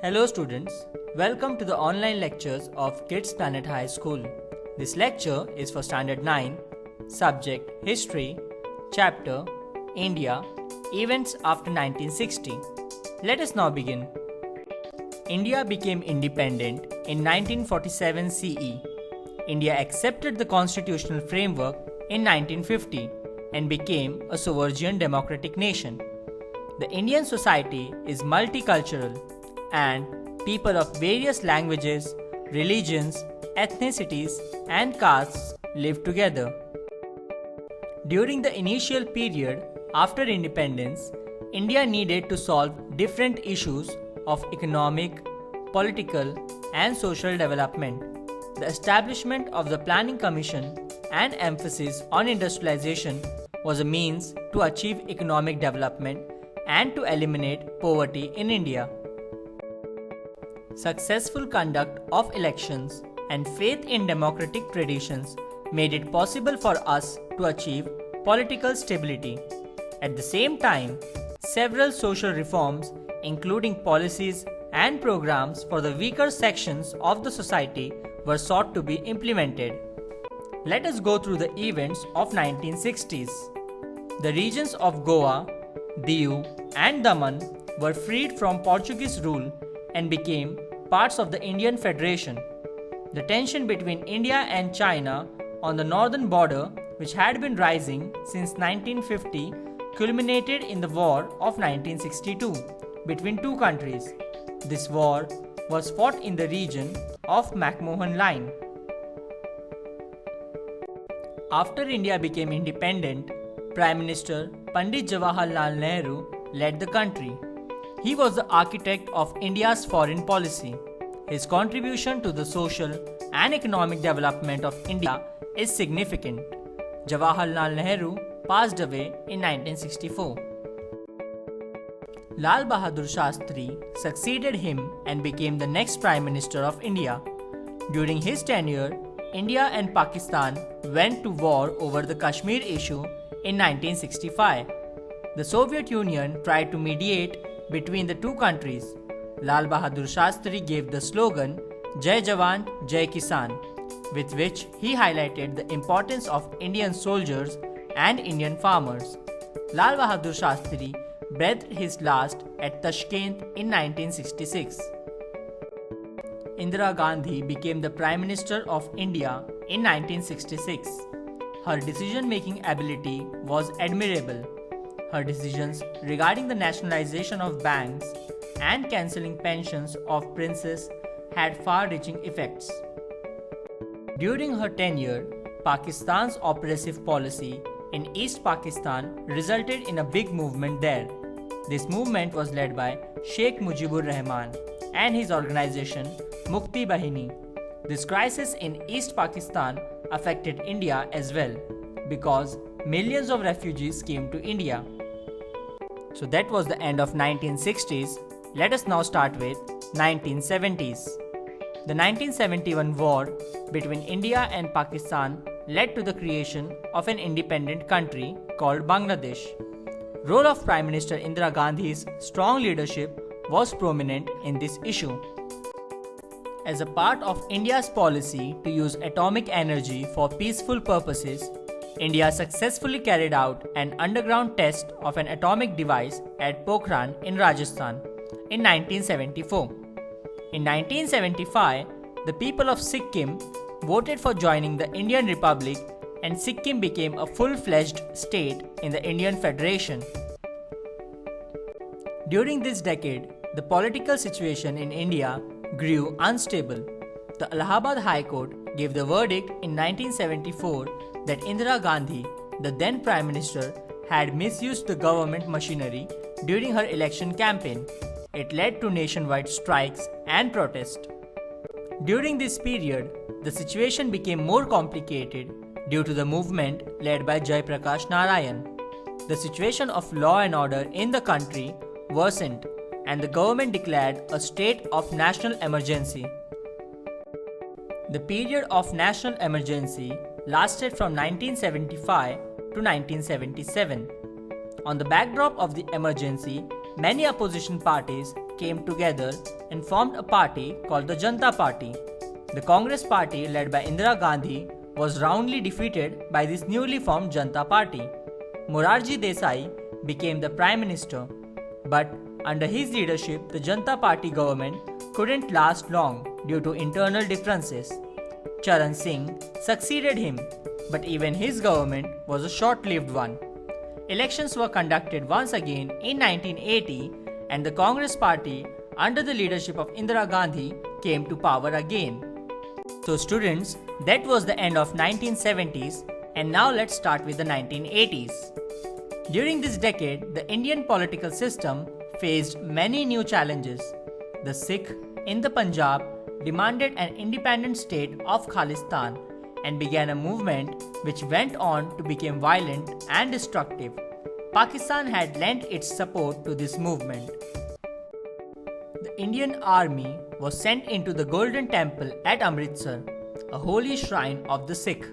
Hello students, welcome to the online lectures of Kids Planet High School. This lecture is for Standard 9, Subject History, Chapter India, Events after 1960. Let us now begin. India became independent in 1947 CE. India accepted the constitutional framework in 1950 and became a sovereign democratic nation. The Indian society is multicultural and people of various languages, religions, ethnicities, and castes live together. During the initial period after independence, India needed to solve different issues of economic, political, and social development. The establishment of the Planning Commission and emphasis on industrialization was a means to achieve economic development and to eliminate poverty in India. Successful conduct of elections and faith in democratic traditions made it possible for us to achieve political stability. At the same time, several social reforms, including policies and programs for the weaker sections of the society, were sought to be implemented. Let us go through the events of 1960s. The regions of Goa, Diu, and Daman were freed from Portuguese rule and became parts of the Indian Federation. The tension between India and China on the northern border, which had been rising since 1950, culminated in the War of 1962 between two countries. This war was fought in the region of McMahon Line. After India became independent, Prime Minister Pandit Jawaharlal Nehru led the country. He was the architect of India's foreign policy. His contribution to the social and economic development of India is significant. Jawaharlal Nehru passed away in 1964. Lal Bahadur Shastri succeeded him and became the next Prime Minister of India. During his tenure, India and Pakistan went to war over the Kashmir issue in 1965. The Soviet Union tried to mediate between the two countries. Lal Bahadur Shastri gave the slogan Jai Jawan, Jai Kisan, with which he highlighted the importance of Indian soldiers and Indian farmers. Lal Bahadur Shastri breathed his last at Tashkent in 1966. Indira Gandhi became the Prime Minister of India in 1966. Her decision-making ability was admirable. Her decisions regarding the nationalization of banks and cancelling pensions of princes had far-reaching effects. During her tenure, Pakistan's oppressive policy in East Pakistan resulted in a big movement there. This movement was led by Sheikh Mujibur Rahman and his organization Mukti Bahini. This crisis in East Pakistan affected India as well because millions of refugees came to India. So that was the end of 1960s. Let us now start with 1970s. The 1971 war between India and Pakistan led to the creation of an independent country called Bangladesh. Role of Prime Minister Indira Gandhi's strong leadership was prominent in this issue. As a part of India's policy to use atomic energy for peaceful purposes, India successfully carried out an underground test of an atomic device at Pokhran in Rajasthan in 1974. In 1975, the people of Sikkim voted for joining the Indian Republic and Sikkim became a full-fledged state in the Indian Federation. During this decade, the political situation in India grew unstable. The Allahabad High Court gave the verdict in 1974 that Indira Gandhi, the then Prime Minister, had misused the government machinery during her election campaign. It led to nationwide strikes and protest. During this period, the situation became more complicated due to the movement led by Jai Prakash Narayan. The situation of law and order in the country worsened and the government declared a state of national emergency. The period of national emergency lasted from 1975 to 1977. On the backdrop of the emergency, many opposition parties came together and formed a party called the Janata Party. The Congress Party, led by Indira Gandhi, was roundly defeated by this newly formed Janata Party. Morarji Desai became the Prime Minister, but under his leadership, the Janata Party government couldn't last long due to internal differences. Charan Singh succeeded him, but even his government was a short-lived one. Elections were conducted once again in 1980, and the Congress Party, under the leadership of Indira Gandhi, came to power again. So students, that was the end of 1970s, and now let's start with the 1980s. During this decade, the Indian political system faced many new challenges. The Sikh in the Punjab demanded an independent state of Khalistan and began a movement which went on to become violent and destructive. Pakistan had lent its support to this movement. The Indian Army was sent into the Golden Temple at Amritsar, a holy shrine of the Sikh,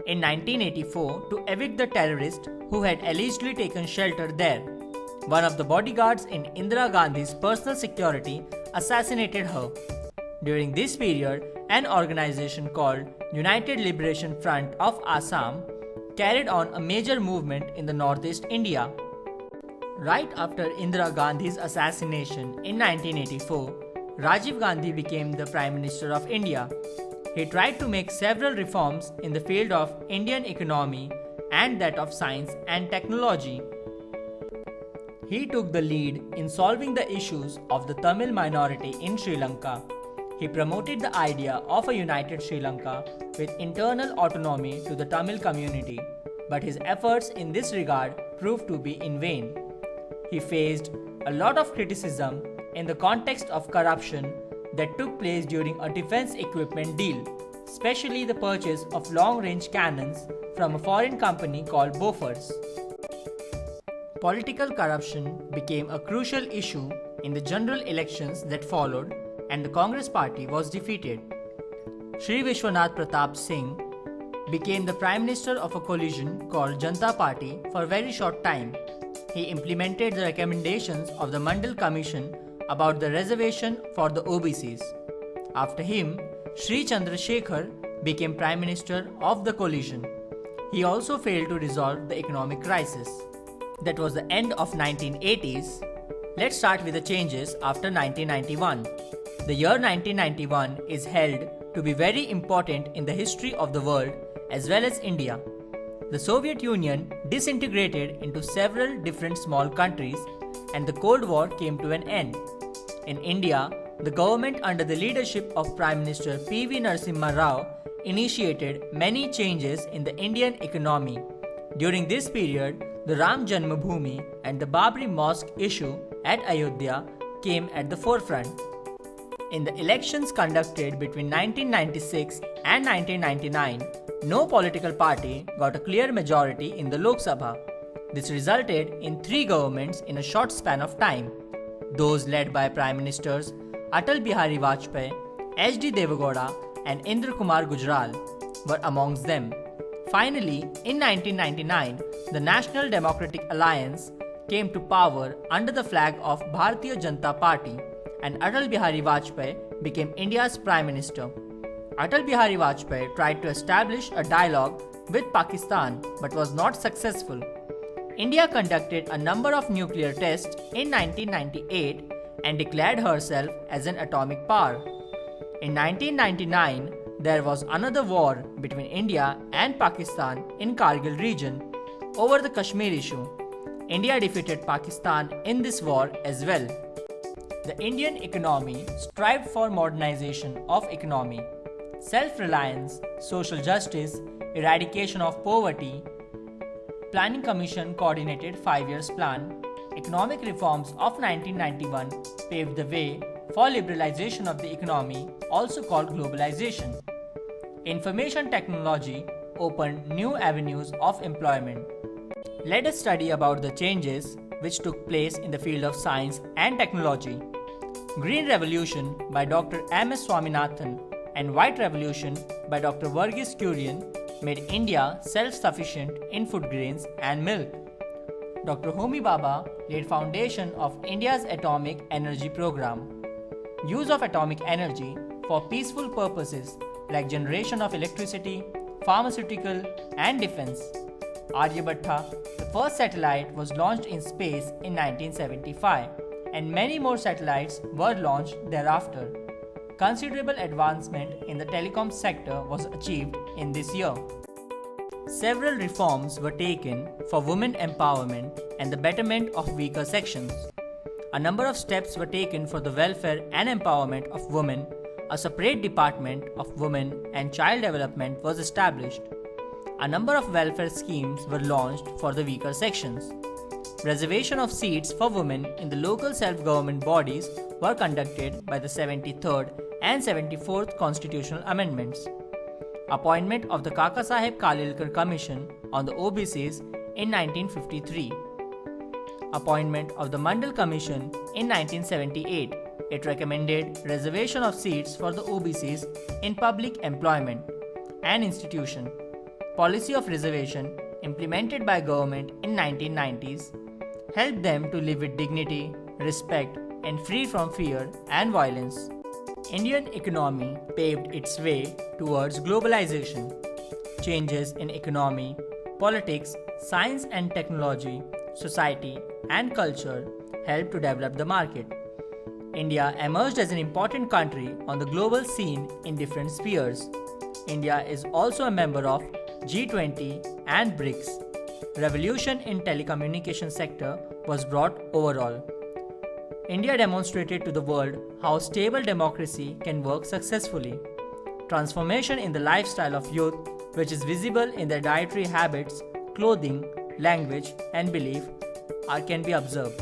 in 1984 to evict the terrorist who had allegedly taken shelter there. One of the bodyguards in Indira Gandhi's personal security assassinated her. During this period, an organization called United Liberation Front of Assam carried on a major movement in the northeast India. Right after Indira Gandhi's assassination in 1984, Rajiv Gandhi became the Prime Minister of India. He tried to make several reforms in the field of Indian economy and that of science and technology. He took the lead in solving the issues of the Tamil minority in Sri Lanka. He promoted the idea of a united Sri Lanka with internal autonomy to the Tamil community, but his efforts in this regard proved to be in vain. He faced a lot of criticism in the context of corruption that took place during a defense equipment deal, especially the purchase of long-range cannons from a foreign company called Bofors. Political corruption became a crucial issue in the general elections that followed, and the Congress Party was defeated. Sri Vishwanath Pratap Singh became the Prime Minister of a coalition called Janata Party for a very short time. He implemented the recommendations of the Mandal Commission about the reservation for the OBCs. After him, Sri Chandrasekhar became Prime Minister of the coalition. He also failed to resolve the economic crisis. That was the end of 1980s. Let's start with the changes after 1991. The year 1991 is held to be very important in the history of the world as well as India. The Soviet Union disintegrated into several different small countries and the Cold War came to an end. In India, the government under the leadership of Prime Minister P.V. Narasimha Rao initiated many changes in the Indian economy. During this period, the Ram Janmabhoomi and the Babri Mosque issue at Ayodhya came at the forefront. In the elections conducted between 1996 and 1999, no political party got a clear majority in the Lok Sabha. This resulted in 3 governments in a short span of time. Those led by Prime Ministers Atal Bihari Vajpayee, H.D. Devegowda and Indra Kumar Gujral were amongst them. Finally, in 1999, the National Democratic Alliance came to power under the flag of Bharatiya Janata Party and Atal Bihari Vajpayee became India's Prime Minister. Atal Bihari Vajpayee tried to establish a dialogue with Pakistan but was not successful. India conducted a number of nuclear tests in 1998 and declared herself as an atomic power. In 1999, there was another war between India and Pakistan in Kargil region over the Kashmir issue. India defeated Pakistan in this war as well. The Indian economy strived for modernization of economy, self-reliance, social justice, eradication of poverty. Planning Commission coordinated 5 years plan. Economic reforms of 1991 paved the way for liberalization of the economy, also called globalization. Information technology opened new avenues of employment. Let us study about the changes which took place in the field of science and technology. Green Revolution by Dr. M.S. Swaminathan and White Revolution by Dr. Verghese Kurian made India self-sufficient in food grains and milk. Dr. Homi Bhabha laid foundation of India's atomic energy program. Use of atomic energy for peaceful purposes like generation of electricity, pharmaceutical, and defense. Aryabhatta, the first satellite, was launched in space in 1975, and many more satellites were launched thereafter. Considerable advancement in the telecom sector was achieved in this year. Several reforms were taken for women empowerment and the betterment of weaker sections. A number of steps were taken for the welfare and empowerment of women. A separate department of women and child development was established. A number of welfare schemes were launched for the weaker sections. Reservation of seats for women in the local self-government bodies were conducted by the 73rd and 74th constitutional amendments. Appointment of the Kakasaheb Kalilkar Commission on the OBCs in 1953. Appointment of the Mandal Commission in 1978. It recommended reservation of seats for the OBCs in public employment and institution. Policy of reservation implemented by government in 1990s helped them to live with dignity, respect, and free from fear and violence. Indian economy paved its way towards globalization. Changes in economy, politics, science and technology, society, and culture helped to develop the market. India emerged as an important country on the global scene in different spheres. India is also a member of G20 and BRICS. Revolution in telecommunication sector was brought overall. India demonstrated to the world how stable democracy can work successfully. Transformation in the lifestyle of youth, which is visible in their dietary habits, clothing, language, and belief, can be observed.